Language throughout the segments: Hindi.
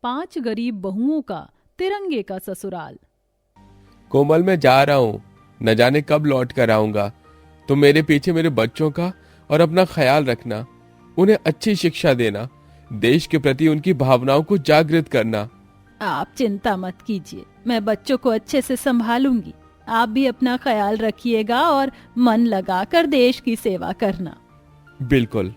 5 गरीब बहुओं का तिरंगे का ससुराल। कोमल, मैं जा रहा हूँ, न जाने कब लौट कर आऊंगा। तो मेरे पीछे मेरे बच्चों का और अपना ख्याल रखना, उन्हें अच्छी शिक्षा देना, देश के प्रति उनकी भावनाओं को जागृत करना। आप चिंता मत कीजिए, मैं बच्चों को अच्छे से संभालूंगी। आप भी अपना ख्याल रखिएगा और मन लगाकर देश की सेवा करना। बिल्कुल।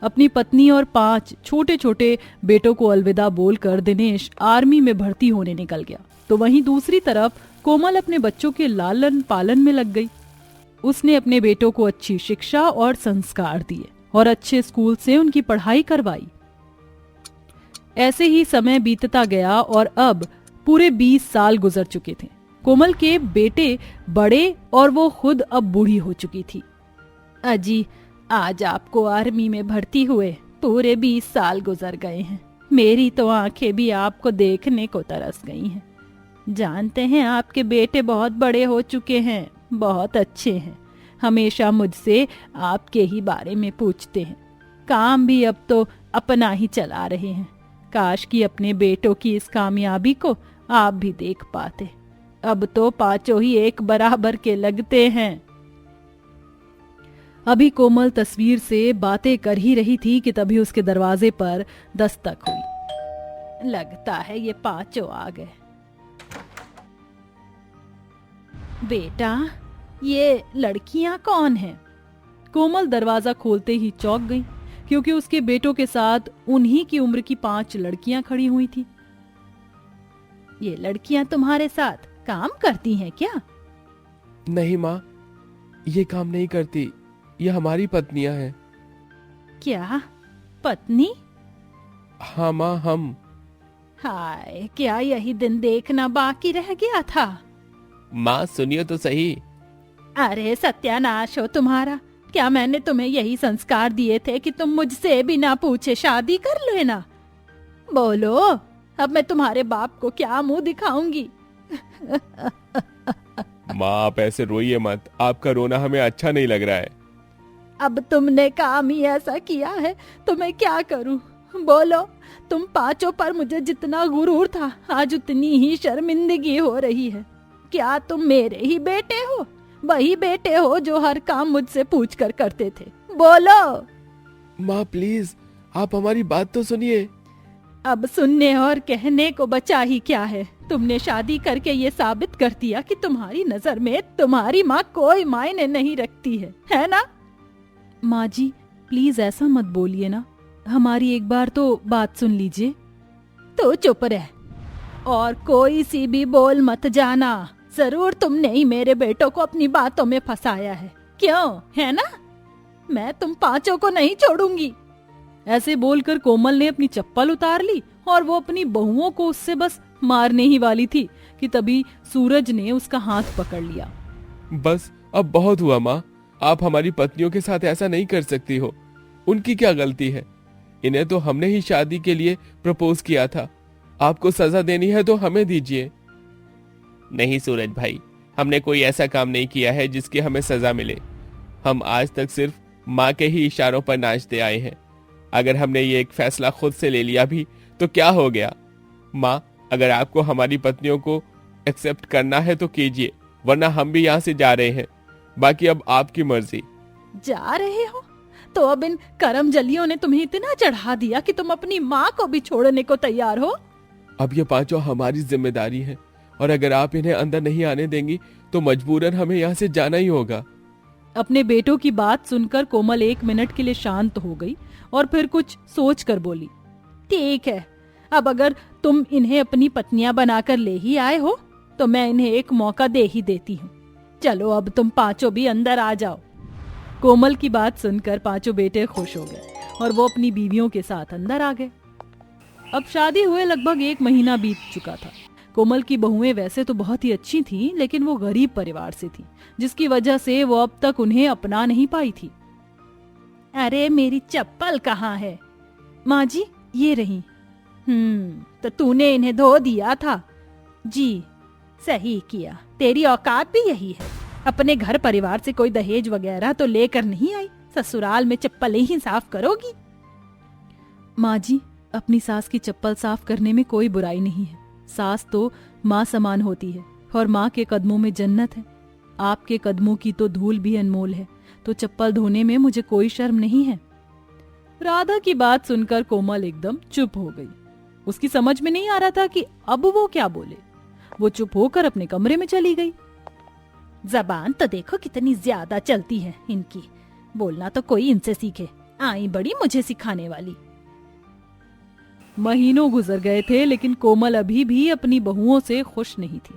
अपनी पत्नी और 5 छोटे छोटे बेटों को अलविदा बोलकर दिनेश आर्मी में भर्ती होने निकल गया। तो वहीं दूसरी तरफ कोमल अपने बच्चों के लालन पालन में लग गई। उसने अपने बेटों को अच्छी शिक्षा और संस्कार दिए और अच्छे स्कूल से उनकी पढ़ाई करवाई। ऐसे ही समय बीतता गया और अब पूरे 20 साल गुजर चुके थे। कोमल के बेटे बड़े और वो खुद अब बूढ़ी हो चुकी थी। अजी, आज आपको आर्मी में भर्ती हुए पूरे 20 साल गुजर गए हैं। मेरी तो आंखें भी आपको देखने को तरस गई हैं। जानते हैं, आपके बेटे बहुत बड़े हो चुके हैं, बहुत अच्छे हैं, हमेशा मुझसे आपके ही बारे में पूछते हैं। काम भी अब तो अपना ही चला रहे हैं। काश कि अपने बेटों की इस कामयाबी को आप भी देख पाते। अब तो 5 ही एक बराबर के लगते हैं। अभी कोमल तस्वीर से बातें कर ही रही थी कि तभी उसके दरवाजे पर दस्तक हुई। लगता है ये 5 आ गए। बेटा, ये लड़कियां कौन हैं? कोमल दरवाजा खोलते ही चौंक गई, क्योंकि उसके बेटों के साथ उन्हीं की उम्र की 5 लड़कियां खड़ी हुई थी। ये लड़कियां तुम्हारे साथ काम करती हैं क्या? नहीं माँ, ये काम नहीं करती, ये हमारी पत्नियां हैं। क्या पत्नी? हाँ माँ, हम। हाय, क्या यही दिन देखना बाकी रह गया था? माँ सुनिए तो सही। अरे सत्यानाश हो तुम्हारा। क्या मैंने तुम्हें यही संस्कार दिए थे कि तुम मुझसे बिना पूछे शादी कर लेना? बोलो, अब मैं तुम्हारे बाप को क्या मुंह दिखाऊंगी? माँ आप ऐसे रोइए मत, आपका रोना हमें अच्छा नहीं लग रहा है। अब तुमने काम ही ऐसा किया है तो मैं क्या करूं? बोलो, तुम 5 पर मुझे जितना गुरूर था, आज उतनी ही शर्मिंदगी हो रही है। क्या तुम मेरे ही बेटे हो? वही बेटे हो जो हर काम मुझसे पूछ कर करते थे। बोलो। माँ प्लीज, आप हमारी बात तो सुनिए। अब सुनने और कहने को बचा ही क्या है? तुमने शादी करके ये साबित कर दिया कि तुम्हारी नजर में तुम्हारी माँ कोई मायने नहीं रखती है ना? माँ जी, प्लीज ऐसा मत बोलिए ना, हमारी एक बार तो बात सुन लीजिए। तो चुप रह और कोई सी भी बोल मत जाना। जरूर तुमने ही मेरे बेटों को अपनी बातों में फंसाया है, क्यों? है ना? मैं तुम 5 को नहीं छोड़ूंगी। ऐसे बोलकर कोमल ने अपनी चप्पल उतार ली और वो अपनी बहुओं को उससे बस मारने ही वाली थी कि तभी सूरज ने उसका हाथ पकड़ लिया। बस अब बहुत हुआ माँ, आप हमारी पत्नियों के साथ ऐसा नहीं कर सकती हो। उनकी क्या गलती है? इन्हें तो हमने ही शादी के लिए प्रपोज किया था। आपको सजा देनी है तो हमें दीजिए। नहीं सूरज भाई, हमने कोई ऐसा काम नहीं किया है जिसकी हमें सजा मिले। हम आज तक सिर्फ माँ के ही इशारों पर नाचते आए हैं। अगर हमने ये एक फैसला खुद से ले लिया भी तो क्या हो गया? माँ, अगर आपको हमारी पत्नियों को एक्सेप्ट करना है तो कीजिए, वरना हम भी यहाँ से जा रहे हैं। बाकी अब आपकी मर्जी। जा रहे हो? तो अब इन करम जलियों ने तुम्हें इतना चढ़ा दिया कि तुम अपनी माँ को भी छोड़ने को तैयार हो? अब ये 5 हमारी जिम्मेदारी है और अगर आप इन्हें अंदर नहीं आने देंगी तो मजबूरन हमें यहाँ से जाना ही होगा। अपने बेटों की बात सुनकर कोमल 1 मिनट के लिए शांत हो गई और फिर कुछ सोच कर बोली, ठीक है, अब अगर तुम इन्हें अपनी पत्नियां बनाकर ले ही आए हो तो मैं इन्हें एक मौका दे ही देती हूँ। चलो अब तुम 5 भी अंदर आ जाओ। कोमल की बात सुनकर 5 बेटे खुश हो गए और वो अपनी बीवियों के साथ अंदर आ गए। अब शादी हुए लगभग 1 महीना बीत चुका था। कोमल की बहुएं वैसे तो बहुत ही अच्छी थीं, लेकिन वो गरीब परिवार से थी, जिसकी वजह से वो अब तक उन्हें अपना नहीं पाई थी। अरे मेरी चप्पल कहाँ है? माँ जी, ये रही। तो तूने इन्हें धो दिया था? जी, सही किया, तेरी औकात भी यही है। अपने घर परिवार से कोई दहेज वगैरह तो लेकर नहीं आई, ससुराल में चप्पलें ही साफ करोगी। माँ जी, अपनी सास की चप्पल साफ करने में कोई बुराई नहीं है। सास तो माँ समान होती है और माँ के कदमों में जन्नत है। आपके कदमों की तो धूल भी अनमोल है, तो चप्पल धोने में मुझे कोई शर्म नहीं है। राधा की बात सुनकर कोमल एकदम चुप हो गई। उसकी समझ में नहीं आ रहा था कि अब वो क्या बोले। वो चुप होकर अपने कमरे में चली गई। जबान तो देखो कितनी ज्यादा चलती है इनकी, बोलना तो कोई इनसे सीखे, आई बड़ी मुझे सिखाने वाली। महीनों गुजर गए थे लेकिन कोमल अभी भी अपनी बहुओं से खुश नहीं थी।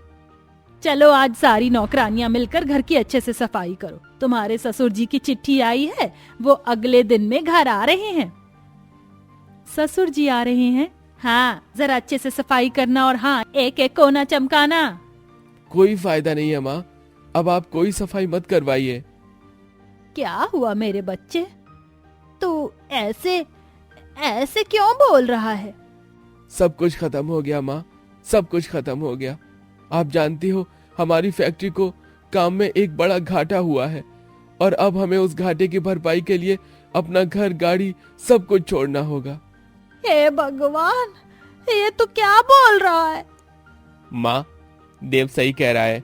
चलो आज सारी नौकरानियां मिलकर घर की अच्छे से सफाई करो। तुम्हारे ससुर जी की चिट्ठी आई है, वो अगले दिन में घर आ रहे हैं। ससुर जी आ रहे हैं? हाँ, जरा अच्छे से सफाई करना और हाँ, एक एक कोना चमकाना। कोई फायदा नहीं है माँ, अब आप कोई सफाई मत करवाइए। क्या हुआ मेरे बच्चे, तू ऐसे ऐसे क्यों बोल रहा है? सब कुछ खत्म हो गया माँ, सब कुछ खत्म हो गया। आप जानती हो हमारी फैक्ट्री को काम में एक बड़ा घाटा हुआ है और अब हमें उस घाटे की भरपाई के लिए अपना घर, गाड़ी सब कुछ छोड़ना होगा। हे भगवान, ये तो क्या बोल रहा है? माँ, देव सही कह रहा है,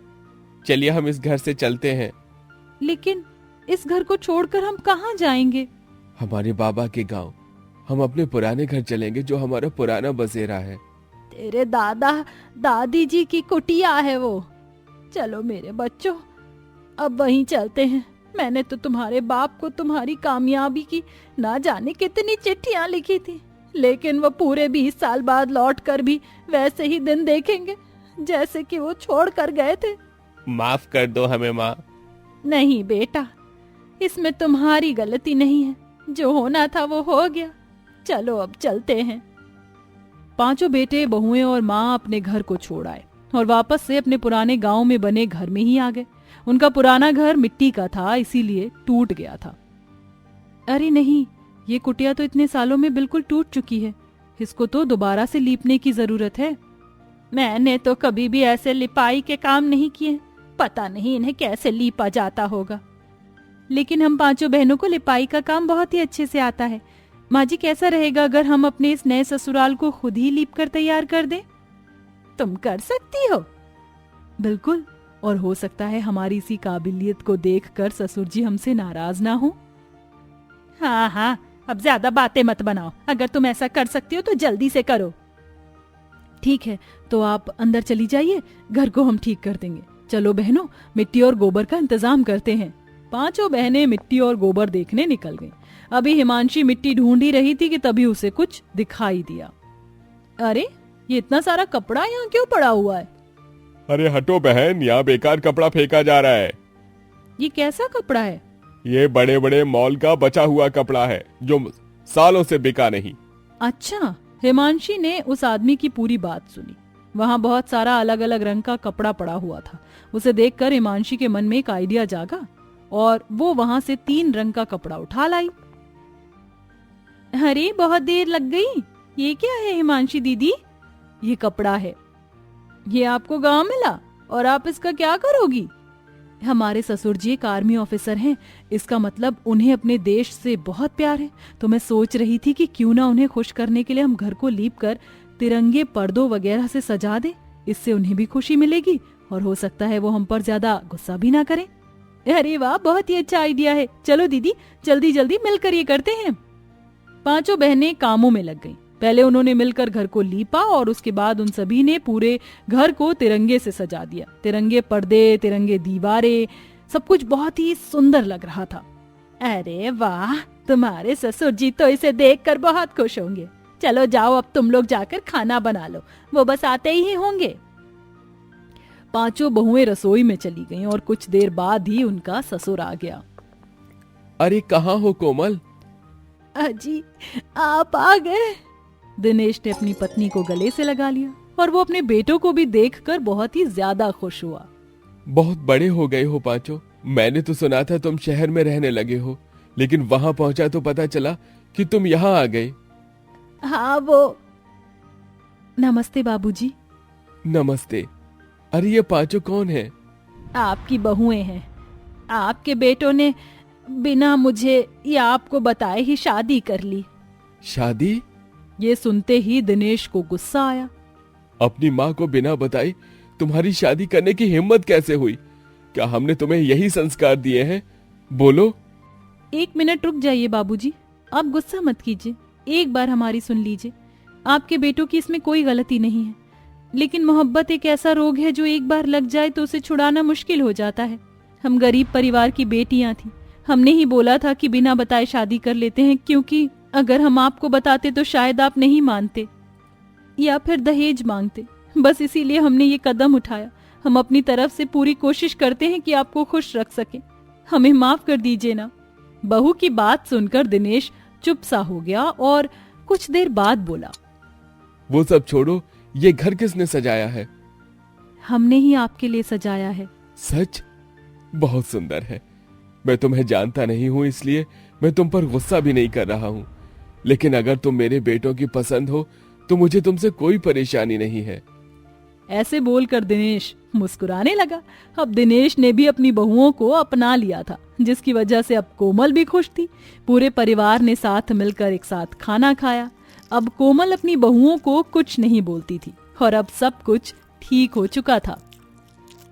चलिए हम इस घर से चलते हैं। लेकिन इस घर को छोड़कर हम कहाँ जाएंगे? हमारे बाबा के गांव। हम अपने पुराने घर चलेंगे जो हमारा पुराना बसेरा है। तेरे दादा दादी जी की कुटिया है वो। चलो मेरे बच्चों, अब वहीं चलते हैं। मैंने तो तुम्हारे बाप को तुम्हारी कामयाबी की ना जाने कितनी चिट्ठियां लिखी थी, लेकिन वो पूरे 20 साल बाद लौट कर भी वैसे ही दिन देखेंगे जैसे कि वो छोड़ कर गए थे। माफ कर दो हमें माँ। नहीं बेटा, इसमें तुम्हारी गलती नहीं है, जो होना था वो हो गया। चलो अब चलते हैं। पांचों बेटे, बहुएं और माँ अपने घर को छोड़ आए और वापस से अपने पुराने गांव में बने घर में ही आ गए। उनका पुराना घर मिट्टी का था, इसीलिए टूट गया था। अरे नहीं, ये कुटिया तो इतने सालों में बिल्कुल टूट चुकी है, इसको तो दोबारा से लीपने की जरूरत है। मैंने तो कभी भी ऐसे लिपाई के काम नहीं किए, पता नहीं इन्हें कैसे लीपा जाता होगा। लेकिन हम पांचों बहनों को लिपाई का काम बहुत ही अच्छे से आता है। माँ जी, कैसा रहेगा अगर हम अपने इस नए ससुराल को खुद ही लीप कर तैयार कर दें? तुम कर सकती हो? बिल्कुल, और हो सकता है हमारी इसी काबिलियत को देखकर ससुर जी हमसे नाराज ना हो। हाँ हाँ, अब ज्यादा बातें मत बनाओ। अगर तुम ऐसा कर सकती हो तो जल्दी से करो। ठीक है, तो आप अंदर चली जाइए, घर को हम ठीक कर देंगे। चलो बहनों, मिट्टी और गोबर का इंतजाम करते हैं। पांचों बहनें मिट्टी और गोबर देखने निकल गईं। अभी हिमांशी मिट्टी ढूंढ ही रही थी कि तभी उसे कुछ दिखाई दिया। अरे, ये इतना सारा कपड़ा यहाँ क्यों पड़ा हुआ है? अरे हटो बहन, यहाँ बेकार कपड़ा फेंका जा रहा है। ये कैसा कपड़ा है? ये बड़े बड़े मॉल का बचा हुआ कपड़ा है जो सालों से बिका नहीं। अच्छा, हिमांशी ने उस आदमी की पूरी बात सुनी। वहाँ बहुत सारा अलग अलग रंग का कपड़ा पड़ा हुआ था। उसे देखकर हिमांशी के मन में एक आइडिया जागा और वो वहाँ से 3 रंग का कपड़ा उठा लाई। अरे, बहुत देर लग गई। ये क्या है हिमांशी दीदी? ये कपड़ा है, ये आपको गांव मिला और आप इसका क्या करोगी? हमारे ससुर जी एक आर्मी ऑफिसर हैं, इसका मतलब उन्हें अपने देश से बहुत प्यार है। तो मैं सोच रही थी कि क्यों ना उन्हें खुश करने के लिए हम घर को लीप कर तिरंगे पर्दों वगैरह से सजा दे। इससे उन्हें भी खुशी मिलेगी और हो सकता है वो हम पर ज्यादा गुस्सा भी ना करें। अरे वाह, बहुत ही अच्छा आइडिया है। चलो दीदी, जल्दी जल्दी मिलकर ये करते हैं। पांचों बहनें कामों में लग गईं। पहले उन्होंने मिलकर घर को लीपा और उसके बाद उन सभी ने पूरे घर को तिरंगे से सजा दिया। तिरंगे पर्दे, तिरंगे दीवारें, सब कुछ बहुत ही सुंदर लग रहा था। अरे वाह, तुम्हारे ससुर जी तो इसे देखकर बहुत खुश होंगे। चलो जाओ, अब तुम लोग जाकर खाना बना लो, वो बस आते ही होंगे। पांचों बहुएं रसोई में चली गईं और कुछ देर बाद ही उनका ससुर आ गया। अरे कहाँ हो कोमल? अजी, आप आ गए। दिनेश ने अपनी पत्नी को गले से लगा लिया और वो अपने बेटों को भी देखकर बहुत ही ज्यादा खुश हुआ। बहुत बड़े हो गए हो पांचों। मैंने तो सुना था तुम शहर में रहने लगे हो, लेकिन वहां पहुंचा तो पता चला कि तुम यहाँ आ गए। हाँ, वो। नमस्ते बाबूजी। नमस्ते। अरे ये पांचों कौन है? आपकी बहुएं हैं। आपके बेटों ने बिना मुझे या आपको बताए ही शादी कर ली। शादी? ये सुनते ही दिनेश को गुस्सा आया। अपनी माँ को बिना बताई तुम्हारी शादी करने की हिम्मत कैसे हुई? क्या हमने तुम्हें यही संस्कार दिए हैं? बोलो। 1 मिनट रुक जाइए बाबूजी, आप गुस्सा मत कीजिए, एक बार हमारी सुन लीजिए। आपके बेटों की इसमें कोई गलती नहीं है, लेकिन मोहब्बत एक ऐसा रोग है जो एक बार लग जाए तो उसे छुड़ाना मुश्किल हो जाता है। हम गरीब परिवार की बेटियां थीं, हमने ही बोला था कि बिना बताए शादी कर लेते हैं, क्योंकि अगर हम आपको बताते तो शायद आप नहीं मानते या फिर दहेज मांगते। बस इसीलिए हमने ये कदम उठाया। हम अपनी तरफ से पूरी कोशिश करते हैं कि आपको खुश रख सके। हमें माफ कर दीजिए ना। बहू की बात सुनकर दिनेश चुप सा हो गया और कुछ देर बाद बोला, वो सब छोड़ो, ये घर किसने सजाया है? हमने ही आपके लिए सजाया है। सच? बहुत सुंदर है। मैं तुम्हें जानता नहीं हूं, इसलिए मैं तुम पर गुस्सा भी नहीं कर रहा हूं, लेकिन अगर तुम मेरे बेटों की पसंद हो तो मुझे तुमसे कोई परेशानी नहीं है। ऐसे बोलकर दिनेश मुस्कुराने लगा। अब दिनेश ने भी अपनी बहुओं को अपना लिया था, जिसकी वजह से अब कोमल भी खुश थी। पूरे परिवार ने साथ मिलकर एक साथ खाना खाया। अब कोमल अपनी बहुओं को कुछ नहीं बोलती थी और अब सब कुछ ठीक हो चुका था।